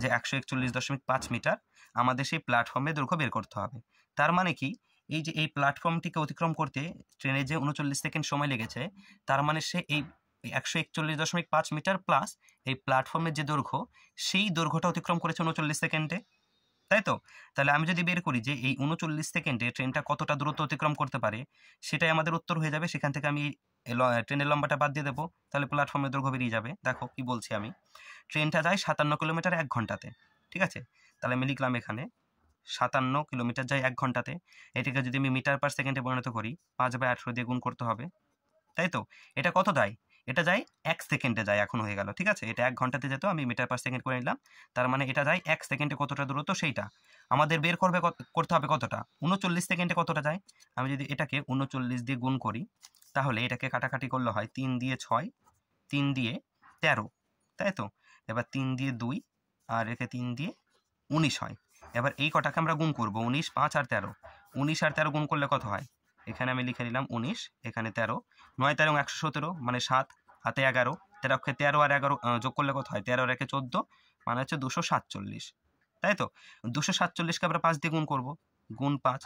যে 141.5 মিটার, আমাদের সেই প্ল্যাটফর্মের দৈর্ঘ্য বের করতে হবে। তার মানে কি? এই যে এই প্ল্যাটফর্মটিকে অতিক্রম করতে ট্রেনে যে 39 সেকেন্ড সময় লেগেছে, তার মানে সে এই 141.5 মিটার প্লাস এই প্ল্যাটফর্মের যে দৈর্ঘ্য, সেই দৈর্ঘ্যটা অতিক্রম করেছে 39 সেকেন্ডে, তাই তো? তাহলে আমি যদি বের করি যে এই 39 সেকেন্ডে ট্রেনটা কতটা দূরত্ব অতিক্রম করতে পারে, সেটাই আমাদের উত্তর হয়ে যাবে। সেখান থেকে আমি ট্রেনের লম্বাটা বাদ দিয়ে দেবো, তাহলে প্ল্যাটফর্মের দৈর্ঘ্য বেরিয়ে যাবে। দেখো কি বলছি আমি, ট্রেনটা যায় 57 কিলোমিটার 1 ঘন্টাতে, ঠিক আছে? তাহলে আমি লিখলাম এখানে 57 কিলোমিটার যায় 1 ঘন্টাতে। এটাকে যদি আমি মিটার পার সেকেন্ডে পরিণত করি, 5/800 দিয়ে গুণ করতে হবে, তাই তো? এটা কত দেয়? এটা যায় 1 সেকেন্ডে যায়, এখন হয়ে গেল। ঠিক আছে, এটা 1 ঘন্টাতে যেত, আমি মিটার পার সেকেন্ড করে নিলাম। তার মানে এটা যায় 1 সেকেন্ডে কতটা দূরত্ব সেইটা আমাদের বের করতে হবে কতটা, 39 সেকেন্ডে কতটা যায়। আমি যদি এটাকে 39 দিয়ে গুণ করি, তাহলে এটাকে কাটাকাটি করলে হয় 3 দিয়ে 6, 3 দিয়ে 13, তাই তো। এবার 3 দিয়ে 2 আর একে 3 দিয়ে 19 হয়। এবার এই কটাকে আমরা গুণ করব, 19, 5 আর 13। 19 আর 13 গুণ করলে কত হয়, এখানে আমি লিখে নিলাম 19, এখানে 13, 9 13 117 মানে 7, হাতে 11, 13 আর 11 যোগ করলে কত হয়, 13 আর 1 14 মানে হচ্ছে 247, তাই তো। 247কে আমরা 5 দিয়ে গুণ করব, গুণ 5।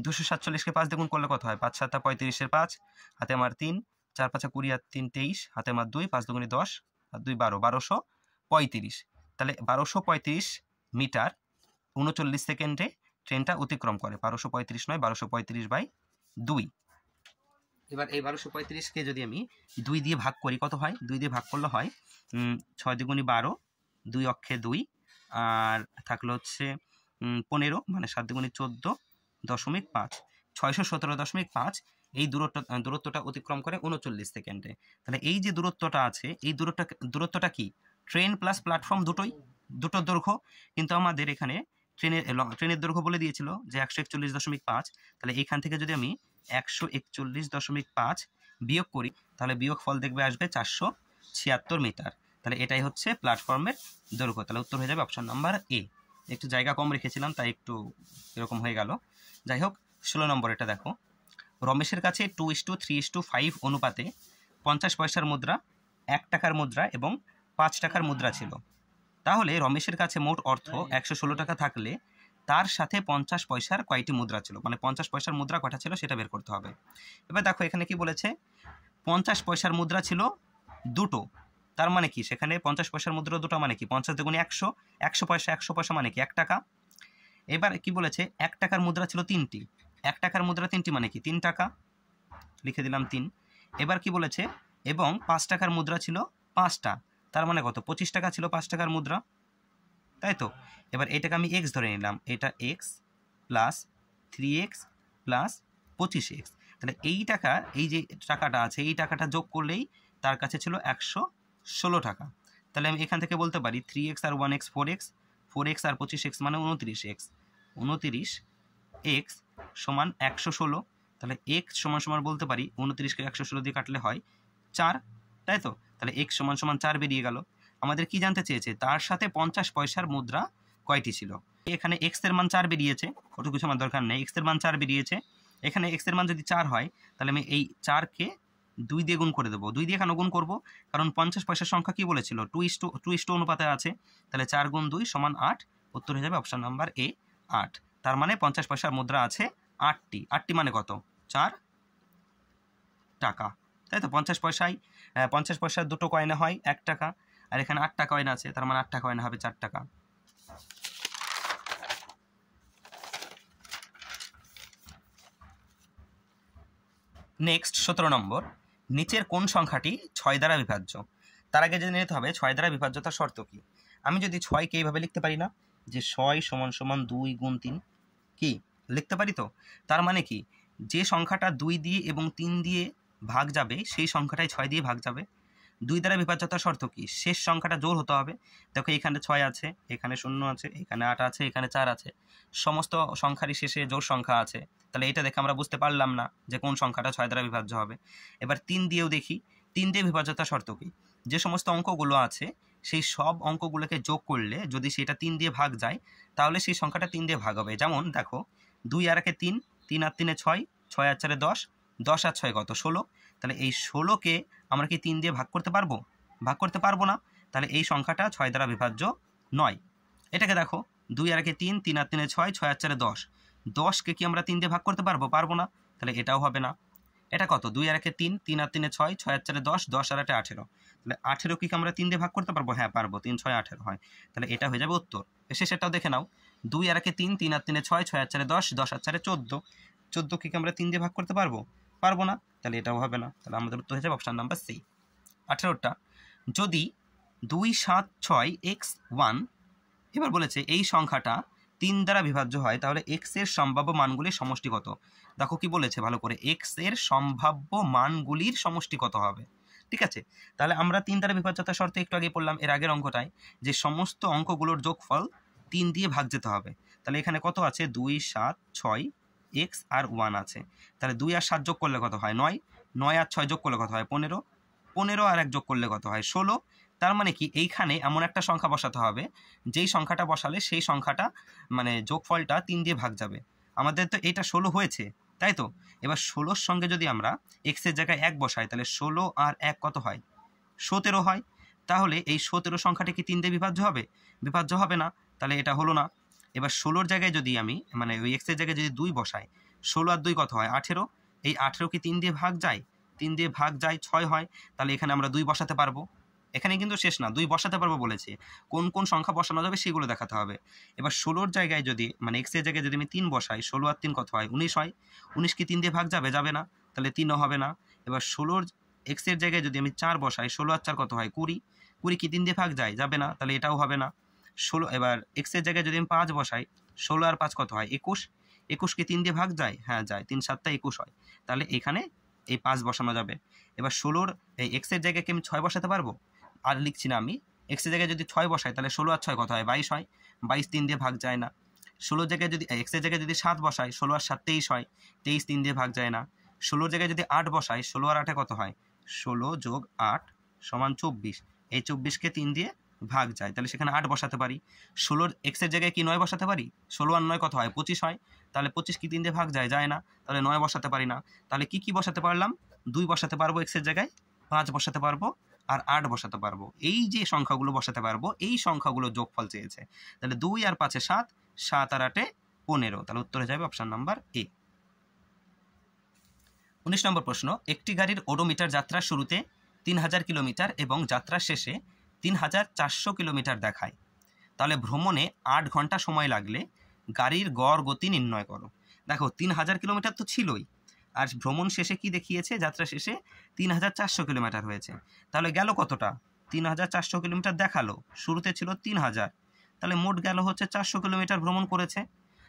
247কে 5 দিয়ে গুণ করলে কত হয়, 5 7 35 5, হাতে আমার 3, 4 5 20 আর 3 23, হাতে আমার 2, 5 2 10 আর 2 12, 1235। তাহলে 1235 মিটার 39 সেকেন্ডে ট্রেনটা অতিক্রম করে। 1235 নয়, 1235/2। এবার এই 1235কে যদি আমি 2 দিয়ে ভাগ করি, কত হয়, 2 দিয়ে ভাগ করলে হয় 6 দুগুণে 12, 2 অক্ষে 2, আর থাকলো হচ্ছে 15 মানে 7 দুগুণে 14.5, 617.5 এই দূরত্বটা অতিক্রম করে 39 সেকেন্ডে। তাহলে এই যে দূরত্বটা আছে, এই দূরত্বটা কি, ট্রেন প্লাস প্ল্যাটফর্ম দুটোর দৈর্ঘ্য। কিন্তু আমাদের এখানে ট্রেনের দৈর্ঘ্য বলে দিয়েছিল যে 141.5। তাহলে এইখান থেকে যদি আমি 141.5 বিয়োগ করি, তাহলে বিয়োগ ফল দেখবে আসবে 476 মিটার। তাহলে এটাই হচ্ছে প্ল্যাটফর্মের দৈর্ঘ্য। তাহলে উত্তর হয়ে যাবে অপশন নাম্বার এ। একটু জায়গা কম রেখেছিলাম তাই একটু এরকম হয়ে গেল। যাই হোক, 16 নম্বর এটা দেখো, রমেশের কাছে 2:3:5 অনুপাতে 50 পয়সার মুদ্রা, 1 টাকার মুদ্রা এবং 5 টাকার মুদ্রা ছিল। তাহলে রমেশের কাছে মোট অর্থ 116 টাকা থাকলে তার সাথে 50 পয়সার কয়টি মুদ্রা ছিল, মানে 50 পয়সার মুদ্রা কয়টা ছিল সেটা বের করতে হবে। এবার দেখো এখানে কি বলেছে, 50 পয়সার মুদ্রা ছিল দুটো। তার মানে কি, সেখানে 50 পয়সার মুদ্রা দুটো মানে কি, 50 দুগুণে 100, 100 পয়সা মানে কি 1 টাকা। এবার কি বলেছে, 1 টাকার মুদ্রা ছিল 3টি, 1 টাকার মুদ্রা 3টি মানে কি 3 টাকা, লিখে দিলাম 3। এবার কি বলেছে, এবং 5 টাকার মুদ্রা ছিল 5টা, তার মানে কত, 25 টাকা ছিল 5 টাকার মুদ্রা, তাই তো। এবার এটাকে আমি এক্স ধরে নিলাম, এটা x plus 3x plus 25x। তাহলে এই টাকা, এই যে টাকাটা আছে, এই টাকাটা যোগ করলেই তার কাছে ছিল 116 টাকা। তাহলে আমি এখান থেকে বলতে পারি 3x আর 1x 4x, 4x আর 25x মানে 29x, 29x সমান 116। তাহলে x সমান সমান বলতে পারি 29কে 116 দিয়ে কাটলে হয় 4, তাই তো। তাহলে x সমান সমান 4 বেরিয়ে গেল। আমাদের কি জানতে চেয়েছে, তার সাথে 50 পয়সার মুদ্রা কয়টি ছিল। এখানে x এর মান 4 বেরিয়েছে, কত কিছু আমার দরকার নেই, x এর মান 4 বেরিয়েছে। এখানে x এর মান যদি 4 হয়, তাহলে আমি এই 4কে 2 দিয়ে গুণ করে দেবো। 2 দিয়ে কেন গুণ করব, কারণ 50 পয়সার সংখ্যা কি বলেছিল, 2:2 অনুপাতে আছে। তাহলে 4 গুণ 2 সমান 8, উত্তর হয়ে যাবে অপশন নাম্বার এ 8। তার মানে 50 পয়সার মুদ্রা আছে 8টি। 8টি মানে কত, 4 টাকা, তাই তো। 50 পয়সার দুটো কয়েনে হয় 1 টাকা, আর এখানে 8টা কয়েন আছে, তার মানে 8টা কয়েন হবে 4 টাকা। নেক্সট 17 নম্বর, নিচের কোন সংখ্যাটি 6 দ্বারা বিভাজ্য। তার আগে জেনে নিতে হবে 6 দ্বারা বিভাজ্যতার শর্ত কি। আমি যদি 6কে এইভাবে লিখতে পারি না, যে 6 সমান সমান 2 গুণ 3, কি লিখতে পারি তো। তার মানে কি, যে সংখ্যাটা 2 দিয়ে এবং 3 দিয়ে ভাগ যাবে সেই সংখ্যাটাই 6 দিয়ে ভাগ যাবে। 2 দ্বারা বিভাজ্যতার শর্ত কি, শেষ সংখ্যাটা জোড় হতে হবে। দেখো এখানে 6 আছে, এখানে 0 আছে, এখানে 8 আছে, এখানে 4 আছে, সমস্ত সংখ্যারই শেষে জোড় সংখ্যা আছে। তাহলে এটা দেখে আমরা বুঝতে পারলাম না যে কোন সংখ্যাটা 6 দ্বারা বিভাজ্য হবে। এবার 3 দিয়েও দেখি, 3 দিয়ে বিভাজ্যতার শর্ত কি, যে সমস্ত অঙ্কগুলো আছে সেই সব অঙ্কগুলোকে যোগ করলে যদি সেটা 3 দিয়ে ভাগ যায়, তাহলে সেই সংখ্যাটা 3 দিয়ে ভাগ হবে। যেমন দেখো 2 আর 1 3, 3 আর 3 6, 6 আর 4 10, 10 আর 6 কত 16। তাহলে এই 16কে আমরা কি 3 দিয়ে ভাগ করতে পারবো, ভাগ করতে পারবো না। তাহলে এই সংখ্যাটা 6 দ্বারা বিভাজ্য নয়। এটাকে দেখো 2 আর 1 3, 3 আর 3 6, 6 আর 4 10, 10কে কি আমরা 3 দিয়ে ভাগ করতে পারবো, পারবো না। তাহলে এটাও হবে না। এটা কত, 2 আর 1 3, 3 আর 3 6, 6 আর 4 10, 10 আর 8 18। তাহলে 18 কি আমরা 3 দিয়ে ভাগ করতে পারবো, হ্যাঁ পারবো, 3 6 18 হয়। তাহলে এটা হয়ে যাবে উত্তর। শেষেরটাও দেখে নাও, 2 আর 1 3, 3 আর 3 6, 6 আর 4 10, 10 আর 4 14, 14 কি আমরা 3 দিয়ে ভাগ করতে পারবো, পারবো না। তাহলে এটাও হবে না। তাহলে আমাদের উত্তর হয়ে যাবে অপশন নাম্বার সি 18টা। যদি 2 7 6 x 1, এবার বলেছে এই সংখ্যাটা 3 দ্বারা বিভাজ্য হয়, তাহলে x এর সম্ভাব্য মানগুলির সমষ্টি কত। দেখো কি বলেছে ভালো করে, x এর সম্ভাব্য মানগুলির সমষ্টি কত হবে। ঠিক আছে, তাহলে আমরা 3 দ্বারা বিভাজ্যতা শর্তে একটু আগে পড়লাম এর আগের অঙ্কটায়, যে সমস্ত অঙ্কগুলোর যোগফল 3 দিয়ে ভাগ যেতে হবে। তাহলে এখানে কত আছে, 2 7 6 x আর 1 আছে। তাহলে 2 আর 7 যোগ করলে কত হয় 9, 9 আর 6 যোগ করলে কত হয় 15, 15 আর 1 যোগ করলে কত হয় 16। তার মানে কি এইখানে এমন একটা সংখ্যা বসাতে হবে যেই সংখ্যাটা বসালে সেই সংখ্যাটা মানে যোগফলটা 3 দিয়ে ভাগ যাবে। আমাদের তো এটা 16 হয়েছে, তাই তো। এবার 16-র সঙ্গে যদি আমরা এক্সের জায়গায় 1 বসাই তাহলে 16 আর 1 কত হয় 17 হয়। তাহলে এই 17 সংখ্যাটা কি 3 দিয়ে বিভাজ্য হবে? বিভাজ্য হবে না, তাহলে এটা হলো না। এবার 16-র জায়গায় যদি আমি মানে ওই এক্সের জায়গায় যদি 2 বসাই, 16 আর 2 কত হয় 18, এই 18 কি 3 দিয়ে ভাগ যায়? 3 দিয়ে ভাগ যায় 6 হয়। তাহলে এখানে আমরা 2 বসাতে পারবো। এখানে কিন্তু শেষ না, 2 বসাতে পারবো বলেছি, কোন কোন সংখ্যা বসানো যাবে সেগুলো দেখাতে হবে। এবার 16-র জায়গায় যদি মানে এক্স এর জায়গায় যদি আমি 3 বসাই, 16 আর 3 কত হয় 19 হয়। 19 কি 3 দিয়ে ভাগ যাবে? যাবে না, তাহলে 3ও হবে না। এবার 16-র এক্স এর জায়গায় যদি আমি 4 বসাই, 16 আর 4 কত হয় 20, 20 কি 3 দিয়ে ভাগ যায়? যাবে না, তাহলে এটাও হবে না। 16 এবার এক্স এর জায়গায় যদি আমি 5 বসাই, 16 আর 5 কত হয় 21, 21 কি 3 দিয়ে ভাগ যায়? হ্যাঁ যায়, 3 7 21 হয়। তাহলে এখানে এই 5 বসানো যাবে। এবার 16-র এই এক্স এর জায়গায় কি আমি 6 বসাতে পারবো? আর লিখছি না আমি, এক্স এর জায়গায় যদি 6 বসাই তাহলে 16 আর 6 কত হয় 22 হয়। 22 3 দিয়ে ভাগ যায় না। 16 জায়গায় যদি এক্স এর জায়গায় যদি 7 বসাই, 16 আর 7 23 হয়। 23 3 দিয়ে ভাগ যায় না। 16 জায়গায় যদি 8 বসাই, 16 আর 8 কত হয় 16 যোগ 8 সমান 24। এই 24কে 3 দিয়ে ভাগ যায়, তাহলে সেখানে 8 বসাতে পারি। 16 এক্স এর জায়গায় কি 9 বসাতে পারি? 16 আর 9 কত হয় 25 হয়। তাহলে 25 কি 3 দিয়ে ভাগ যায়? যায় না, তাহলে 9 বসাতে পারি না। তাহলে কি কি বসাতে পারলাম? 2 বসাতে পারবো এক্স এর জায়গায়, 5 বসাতে পারবো আর 8 বসাতে পারবো। এই যে সংখ্যাগুলো বসাতে পারবো এই সংখ্যাগুলো যোগফল চেয়েছে। তাহলে 2 আর 5 7, 7 আর 8 15। তাহলে উত্তর হয়ে যাবে অপশন নাম্বার এ। 19 নম্বর প্রশ্ন, একটি গাড়ির ওডোমিটার যাত্রার শুরুতে 3000 কিলোমিটার এবং যাত্রার শেষে 3400 কিলোমিটার দেখায়। তাহলে ভ্রমণে 8 ঘন্টা সময় লাগলে গাড়ির গড় গতি নির্ণয় করো। দেখো 3000 কিলোমিটার তো ছিলই, আর ভ্রমণ শেষে কি দেখিয়েছে? যাত্রা শেষে 3400 কিলোমিটার হয়েছে। তাহলে গেল কতটা? 3400 কিলোমিটার দেখালো, শুরুতে ছিল 3000, তাহলে মোট গেল হচ্ছে 400 কিলোমিটার ভ্রমণ করেছে।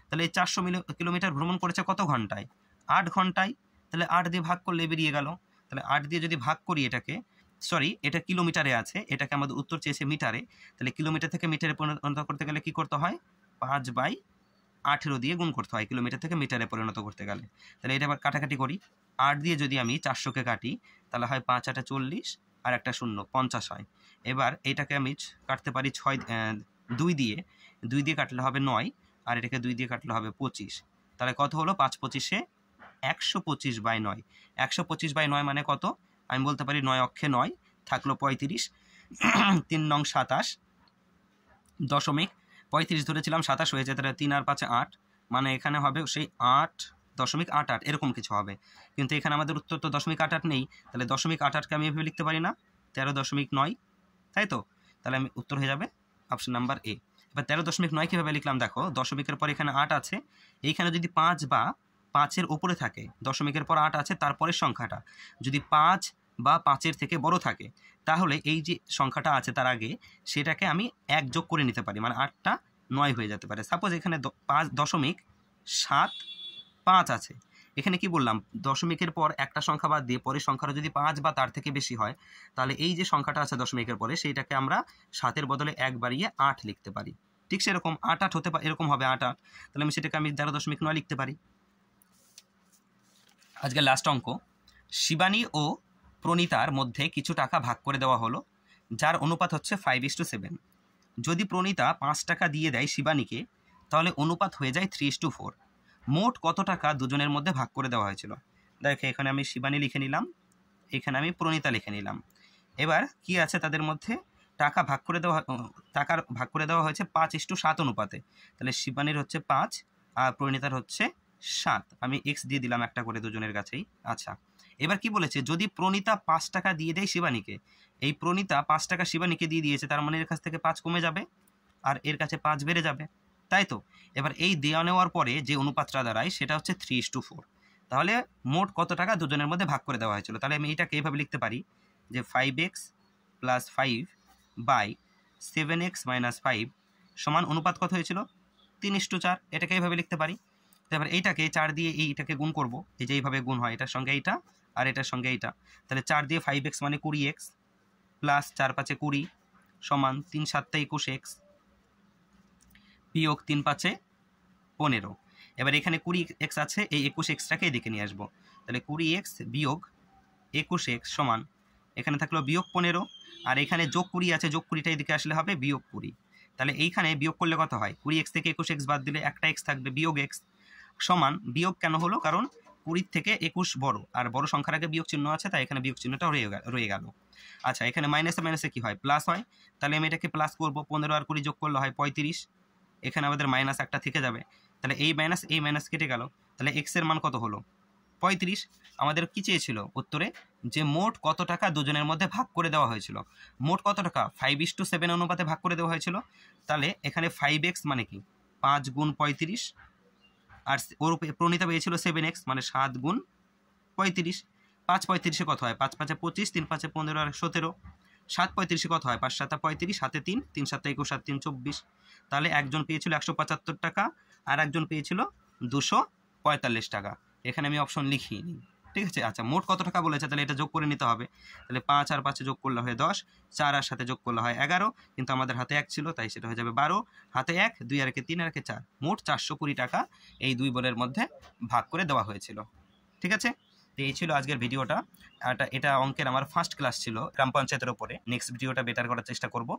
তাহলে এই 400 কিলোমিটার ভ্রমণ করেছে কত ঘন্টায়? 8 ঘন্টায়। তাহলে 8 দিয়ে ভাগ করলে বেরিয়ে গেল। তাহলে 8 দিয়ে যদি ভাগ করি এটাকে, সরি এটা কিলোমিটারে আছে, এটাকে আমাদের উত্তর চেয়েছে মিটারে। তাহলে কিলোমিটার থেকে মিটারে পরিণত করতে গেলে কি করতে হয়? 5/18 দিয়ে গুণ করতে হয় কিলোমিটার থেকে মিটারে পরিণত করতে গেলে। তাহলে এটা আবার কাটাকাটি করি, 8 দিয়ে যদি আমি 400কে কাটি তাহলে হয় 5 8 40 আর একটা 0 50 হয়। এবার এটাকে আমি কাটতে পারি 2 দিয়ে, 2 দিয়ে কাটলে হবে 9, আর এটাকে 2 দিয়ে কাটলে হবে 25। তাহলে কত হলো? 5 25-এ 125/9। 125/9 মানে কত? আমি বলতে পারি 9 অক্ষে 9 থাকলো 35, 3 নং 27 দশমিক 35 ধরেছিলাম, 27 হয়েছে। তাহলে 3 আর 5 8, মানে এখানে হবে সেই 8.88 এরকম কিছু হবে। কিন্তু এখানে আমাদের উত্তর তো 0.88 নেই, তাহলে 0.88কে আমি এভাবে লিখতে পারি না, 13.9, তাই তো। তাহলে আমি উত্তর হয়ে যাবে অপশন নাম্বার এ। এবার 13.9 কীভাবে লিখলাম দেখো, দশমিকের পর এখানে 8 আছে, এইখানে যদি 5 বা 5-এর উপরে থাকে, দশমিকের পর 8 আছে, তারপরের সংখ্যাটা যদি 5 বা 5-এর থেকে বড় থাকে, তাহলে এই যে সংখ্যাটা আছে তার আগে সেটাকে আমি 1 যোগ করে নিতে পারি, মানে 8টা 9 হয়ে যেতে পারে। সাপোজ এখানে 5.75 আছে, এখানে কি বললাম? দশমিকের পর একটা সংখ্যা বাদ দিয়ে পরের সংখ্যাটা যদি 5 বা তার থেকে বেশি হয়, তাহলে এই যে সংখ্যাটা আছে দশমিকের পরে সেইটাকে আমরা 7-এর বদলে 1 বাড়িয়ে 8 লিখতে পারি। ঠিক সেরকম 8 8 হতে পারে, এরকম হবে 8 8, তাহলে আমি সেটাকে আমি 13.9 লিখতে পারি। আজকে লাস্ট অঙ্ক, শিবানী ও প্রণীতার মধ্যে কিছু টাকা ভাগ করে দেওয়া হলো, যার অনুপাত হচ্ছে 5:7। যদি প্রণীতা 5 টাকা দিয়ে দেয় শিবানীকে, তাহলে অনুপাত হয়ে যায় 3:4। মোট কত টাকা দুজনের মধ্যে ভাগ করে দেওয়া হয়েছিল? দেখে এখানে আমি শিবানী লিখে নিলাম, এখানে আমি প্রণীতা লিখে নিলাম। এবার কি আছে তাদের মধ্যে? টাকার ভাগ করে দেওয়া হয়েছে 5:7 অনুপাতে। তাহলে শিবানীর হচ্ছে 5 আর প্রণীতার হচ্ছে 7। আমি এক্স দিয়ে দিলাম একটা করে দুজনের কাছেই। আচ্ছা, এবার কি বলেছে? যদি প্রণীতা 5 টাকা দিয়ে দেয় শিবানীকে, এই প্রণীতা 5 টাকা শিবানীকে দিয়ে দিয়েছে, তার মানে এর কাছ থেকে 5 কমে যাবে আর এর কাছে 5 বেড়ে যাবে, তাই তো। এবার এই দেওয়া নেওয়ার পরে যে অনুপাতটা দাঁড়ায় সেটা হচ্ছে 3:4। তাহলে মোট কত টাকা দুজনের মধ্যে ভাগ করে দেওয়া হয়েছিল? তাহলে আমি এইটাকে এইভাবে লিখতে পারি যে 5x + 5/7x - 5 সমান অনুপাত কত হয়েছিল? 3:4। এটাকে এইভাবে লিখতে পারি। তো এবার এইটাকে 4 দিয়ে এইটাকে গুণ করব, এই যে এইভাবে গুণ হয় এটার সঙ্গে এইটা, আর এটার সঙ্গে এইটা, তাহলে 4 দিয়ে 5x মানে 20x প্লাস 4 5 20 সমান 3 7 21x বিয়োগ 3 5 15। এবার এখানে 20x আছে, এই 21xটাকে এদিকে নিয়ে আসবো, তাহলে 20x বিয়োগ 21x সমান এখানে থাকলো বিয়োগ 15, আর এখানে যোগ 20 আছে, যোগ 20টা এদিকে আসলে হবে বিয়োগ 20। তাহলে এইখানে বিয়োগ করলে কত হয়, 20x থেকে 21x বাদ দিলে একটা x থাকবে বিয়োগ x সমান, বিয়োগ কেন হলো কারণ 20 থেকে 21 বড়, আর বড় সংখ্যার আগে বিয়োগ চিহ্ন আছে, তাই এখানে বিয়োগ চিহ্নটা রয়ে গেল। আচ্ছা, এখানে মাইনাসে মাইনাসে কি হয়, প্লাস হয়, তাহলে আমি এটাকে প্লাস করবো, 15 আর 20 যোগ করলে হয় 35, এখানে আমাদের মাইনাস একটা থেকে যাবে, তাহলে এই মাইনাস কেটে গেল, তাহলে x এর মান কত হলো 35। আমাদের কি চেয়েছিল উত্তরে, যে মোট কত টাকা দুজনের মধ্যে ভাগ করে দেওয়া হয়েছিল, মোট কত টাকা 5:7 অনুপাতে ভাগ করে দেওয়া হয়েছিল। তাহলে এখানে 5x মানে কি 5 গুণ 35, আর ওর প্রণীতা পেয়েছিল 7x মানে 7 গুণ 35। 5 35 কত হয়, 5 5 25, 3 5 15 আর 17, 7 35 কত হয়, 5 7 35, হাতে 3, 3 7 21, 7 3 24। তাহলে একজন পেয়েছিল 175 টাকা আর একজন পেয়েছিল 245 টাকা। এখানে আমি অপশন লিখিনি, ঠিক আছে। আচ্ছা, মোট কত টাকা বলেছে, তাহলে এটা যোগ করে নিতে হবে, তাহলে 5 আর 5 যোগ করলে হয় 10, 4 আর সাথে যোগ করলে হয় 11, কিন্তু আমাদের হাতে 1 ছিল তাই সেটা হয়ে যাবে 12, হাতে 1, 2 আর 3 আর 4, মোট 420 টাকা এই দুই বোনের মধ্যে ভাগ করে দেওয়া হয়েছিল, ঠিক আছে। তো এই ছিল আজকের ভিডিওটা। এটা অঙ্কের আমার ফার্স্ট ক্লাস ছিল গ্রাম পঞ্চায়েতের উপরে। নেক্সট ভিডিওটা বেটার করার চেষ্টা করব।